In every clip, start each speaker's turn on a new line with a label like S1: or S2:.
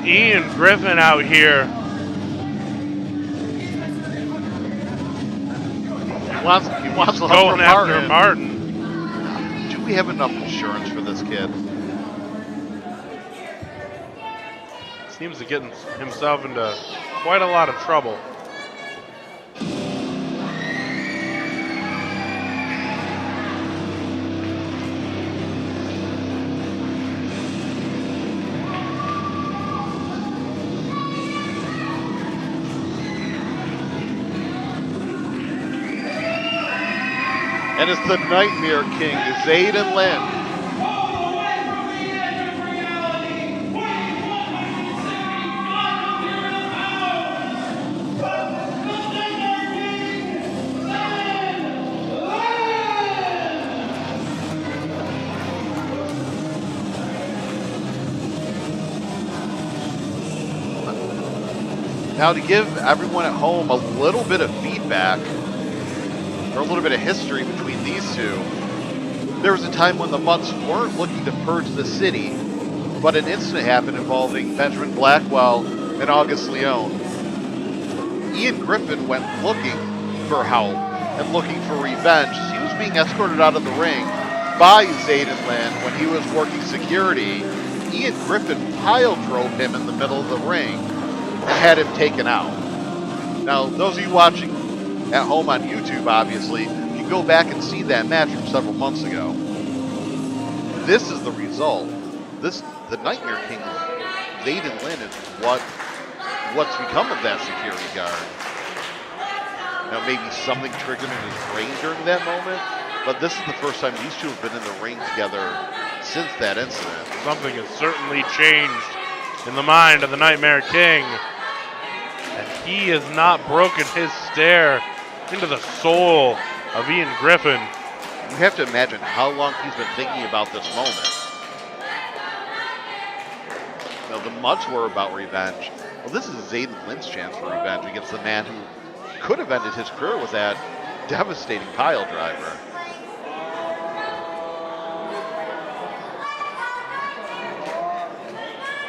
S1: Ian Griffin out here.
S2: He wants love
S1: Going
S2: from
S1: after
S2: Martin.
S1: Martin.
S2: Do we have enough insurance for this kid?
S1: Seems to get himself into quite a lot of trouble.
S2: And it's the Nightmare King, Zeiden Lynne. Now, to give everyone at home a little bit of feedback, or a little bit of history between these two, there was a time when the Mutts weren't looking to purge the city, but an incident happened involving Benjamin Blackwell and August Leone. Ian Griffin went looking for help and looking for revenge. He was being escorted out of the ring by Zeiden Lynne when he was working security. Ian Griffin pile drove him in the middle of the ring and had him taken out. Now, those of you watching at home on YouTube, obviously, you can go back and see that match from several months ago. This is the result. The Nightmare King, Zeiden Lynne, is what's become of that security guard. Now, maybe something triggered in his brain during that moment, but this is the first time these two have been in the ring together since that incident.
S1: Something has certainly changed in the mind of the Nightmare King. And he has not broken his stare into the soul of Ian Griffin.
S2: You have to imagine how long he's been thinking about this moment. Now, the Mutts were about revenge. Well, this is Zeiden Lynne's chance for revenge against the man who could have ended his career with that devastating pile driver.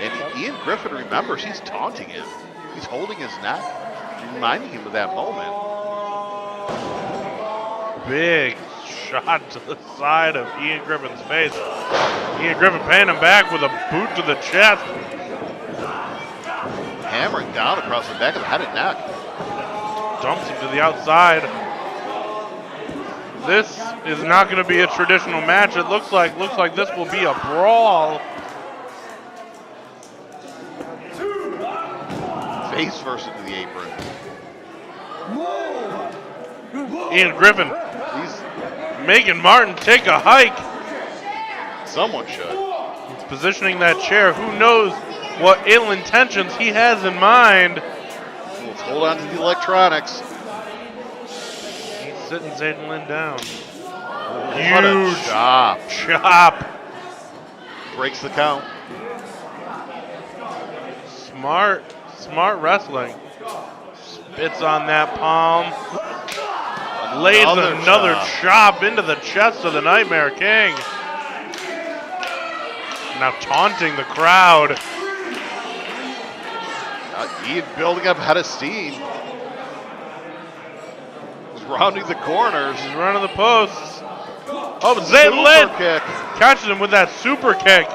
S2: And Ian Griffin remembers he's taunting him. He's holding his neck, reminding him of that moment.
S1: Big shot to the side of Ian Griffin's face. Ian Griffin paying him back with a boot to the chest.
S2: Hammering down across the back of the head and neck.
S1: Dumps him to the outside. This is not going to be a traditional match. It looks like this will be a brawl.
S2: Face first into the apron.
S1: Ian Griffin, he's making Martin take a hike.
S2: Someone should.
S1: He's positioning that chair. Who knows what ill intentions he has in mind.
S2: Let's hold on to the electronics.
S1: He's sitting Zeiden Lynne down.
S2: What a
S1: chop.
S2: Breaks the count.
S1: Smart wrestling. Spits on that palm. Lays another chop into the chest of the Nightmare King. Now taunting the crowd.
S2: Ian building up out of steam. He's rounding the corners.
S1: He's running the posts. Oh, Zeiden Lynne catches him with that super kick.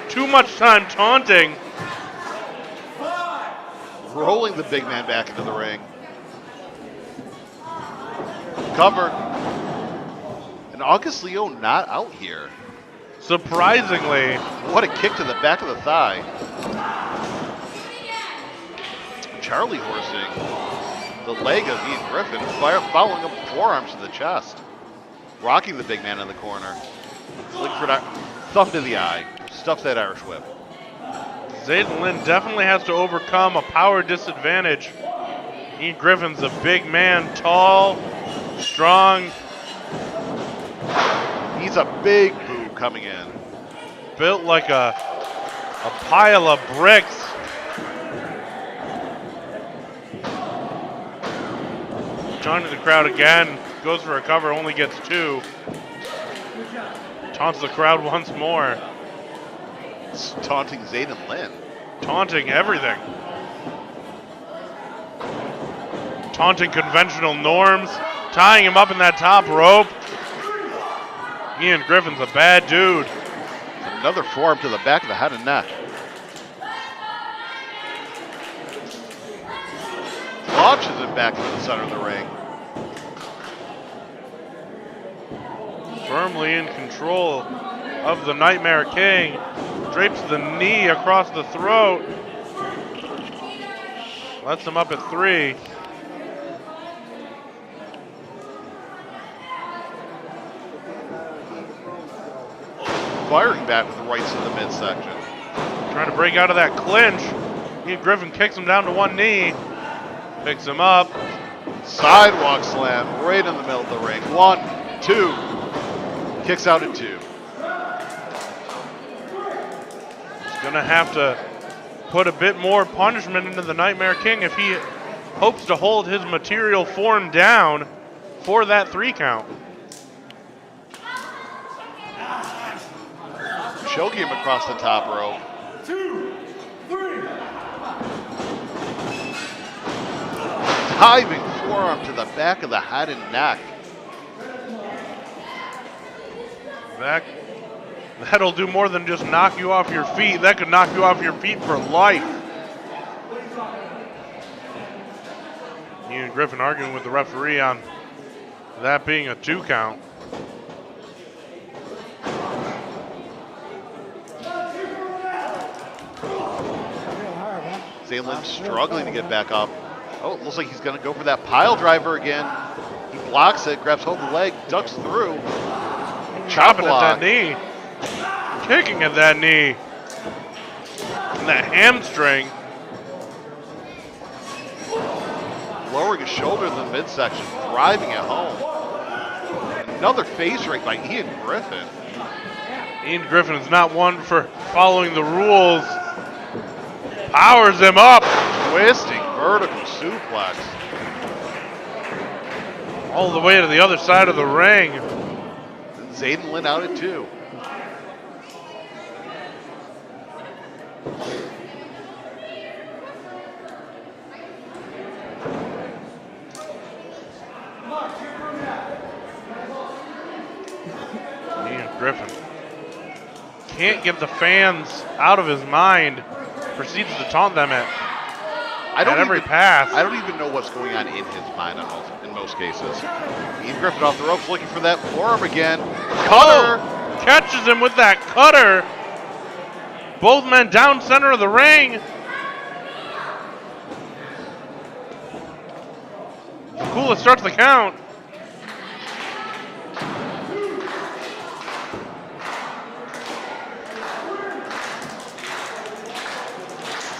S1: Too much time taunting.
S2: Rolling the big man back into the ring. Covered. And August Leone not out here.
S1: Surprisingly.
S2: What a kick to the back of the thigh. Charlie horsing the leg of Ian Griffin, following up forearms to the chest. Rocking the big man in the corner. Looking for that thumb to the eye. Stuffs that Irish whip.
S1: Zeiden Lynne definitely has to overcome a power disadvantage. Ian Griffin's a big man, tall, strong.
S2: He's a big boob coming in.
S1: Built like a pile of bricks. Joining the crowd again, goes for a cover, only gets two. Taunts the crowd once more.
S2: It's taunting Zeiden Lynne.
S1: taunting everything. Taunting conventional norms, tying him up in that top rope. Ian Griffin's a bad dude.
S2: Another forearm to the back of the head and neck. Launches it back into the center of the ring.
S1: Firmly in control of the Nightmare King. Drapes the knee across the throat. Lets him up at 3.
S2: Firing back with the rights to the midsection.
S1: Trying to break out of that clinch. Ian Griffin kicks him down to one knee. Picks him up.
S2: Sidewalk slam right in the middle of the ring. 1, 2. Kicks out at 2.
S1: He's going to have to put a bit more punishment into the Nightmare King if he hopes to hold his material form down for that 3 count.
S2: Choking him across the top rope.
S3: 2, 3.
S2: Diving forearm to the back of the head and neck.
S1: That'll do more than just knock you off your feet. That could knock you off your feet for life. Ian Griffin arguing with the referee on that being a 2 count.
S2: Zeiden struggling to get back up. Oh, it looks like he's going to go for that pile driver again. He blocks it, grabs hold of the leg, ducks through.
S1: Chopping at that knee. Kicking at that knee. And that hamstring.
S2: Lowering his shoulder in the midsection, driving it home. Another face rake by Ian Griffin.
S1: Ian Griffin is not one for following the rules. Powers him up.
S2: Twisting vertical suplex.
S1: All the way to the other side of the ring.
S2: Zeiden Lynne out at 2.
S1: Ian Griffin can't get the fans out of his mind. Proceeds to taunt them at every pass.
S2: I don't even know what's going on in his mind in most cases. Ian Griffin off the ropes looking for that forearm again. Cutter!
S1: Oh, catches him with that cutter. Both men down center of the ring. Kula starts the count.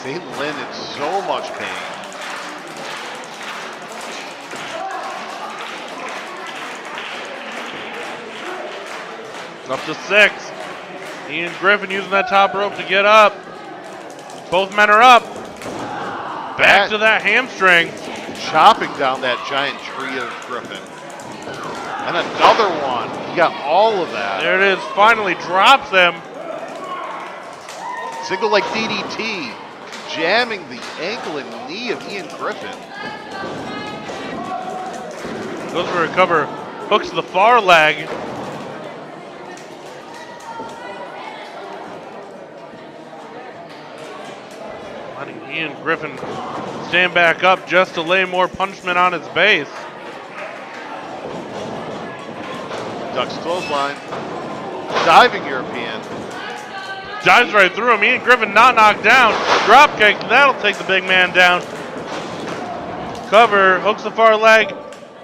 S2: Zeiden Lynne in so much pain.
S1: Up to 6. Ian Griffin using that top rope to get up. Both men are up. Back to that hamstring.
S2: Chopping down that giant tree of Griffin. And another one. He got all of that.
S1: There it is. Finally drops him.
S2: Single leg DDT. Jamming the ankle and knee of Ian Griffin.
S1: Goes for a cover. Hooks the far leg. Letting Ian Griffin stand back up just to lay more punishment on his base.
S2: Ducks clothesline. Diving European.
S1: Dives right through him. Ian Griffin not knocked down. Drop kick. That'll take the big man down. Cover. Hooks the far leg.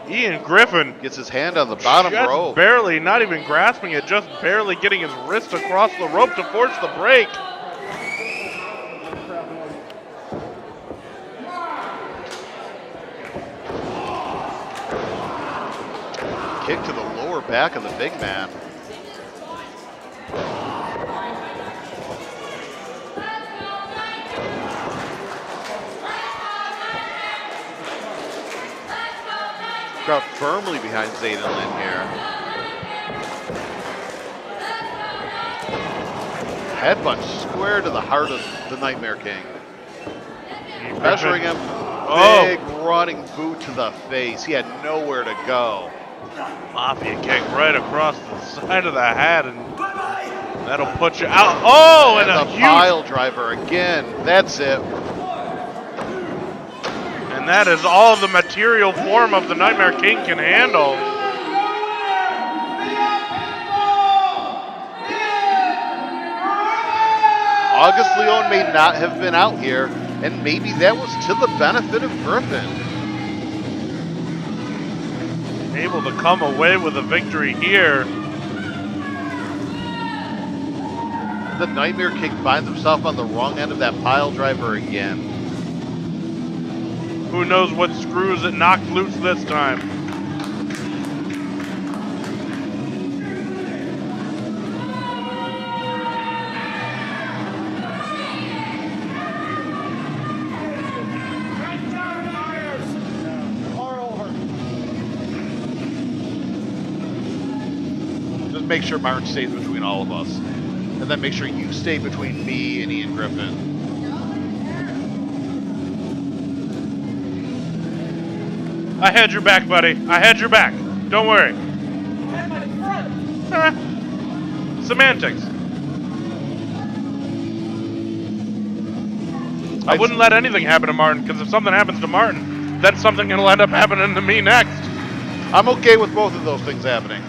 S1: Ian Griffin
S2: Gets his hand on the bottom
S1: just
S2: rope.
S1: barely, not even grasping it, just barely getting his wrist across the rope to force the break.
S2: Kick to the lower back of the big man. Crowd firmly behind Zeiden Lynne here. Headbutt square to the heart of the Nightmare King. Measuring him,
S1: Oh.
S2: big running boot to the face. He had nowhere to go.
S1: Mafia kick right across the side of the head, and that'll put you out. Oh, and
S2: And
S1: a
S2: the
S1: huge,
S2: pile driver again. That's it.
S1: and that is all the material form of the Nightmare King can handle.
S2: August Leone may not have been out here, and maybe that was to the benefit of Griffin.
S1: Able to come away with a victory here.
S2: The Nightmare King finds himself on the wrong end of that pile driver again.
S1: Who knows what screws it knocked loose this time?
S2: Just make sure Martin stays between all of us. And then make sure you stay between me and Ian Griffin.
S1: I had your back, buddy. I had your back. Don't worry. Semantics. I wouldn't let anything happen to Martin, because if something happens to Martin, then something will end up happening to me next.
S2: I'm okay with both of those things happening.